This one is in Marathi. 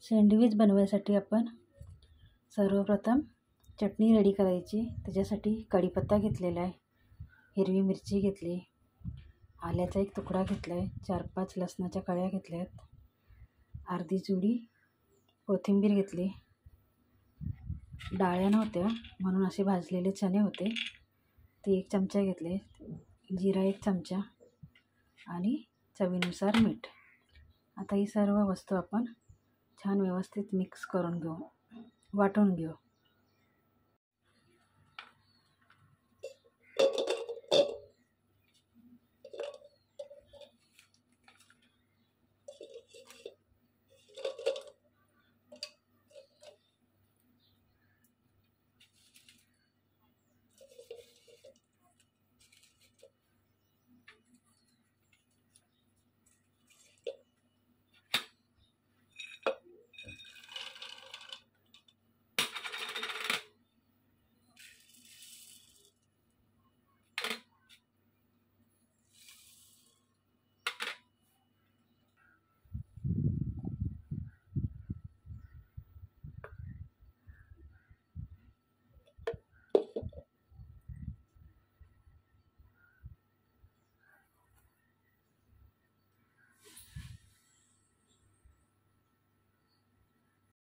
सँडविच बनवायसाठी आपण सर्वप्रथम चटणी रेडी करायची। त्याच्यासाठी कढीपत्ता घेतलेला आहे, हिरवी मिरची घेतली, आल्याचा एक तुकडा घेतला आहे, 4-5 लसणाच्या कळ्या घेतल्या आहेत, अर्धी जुडी कोथिंबीर घेतली, डाळ्या नव्हत्या म्हणून असे भाजलेले चणे होते ते 1 चमचा घेतले, जिरा 1 चमचा आणि चवीनुसार मीठ। आता ही सर्व वस्तू आपण छान व्यवस्थित मिक्स करून घेऊ, वाटून घेऊ।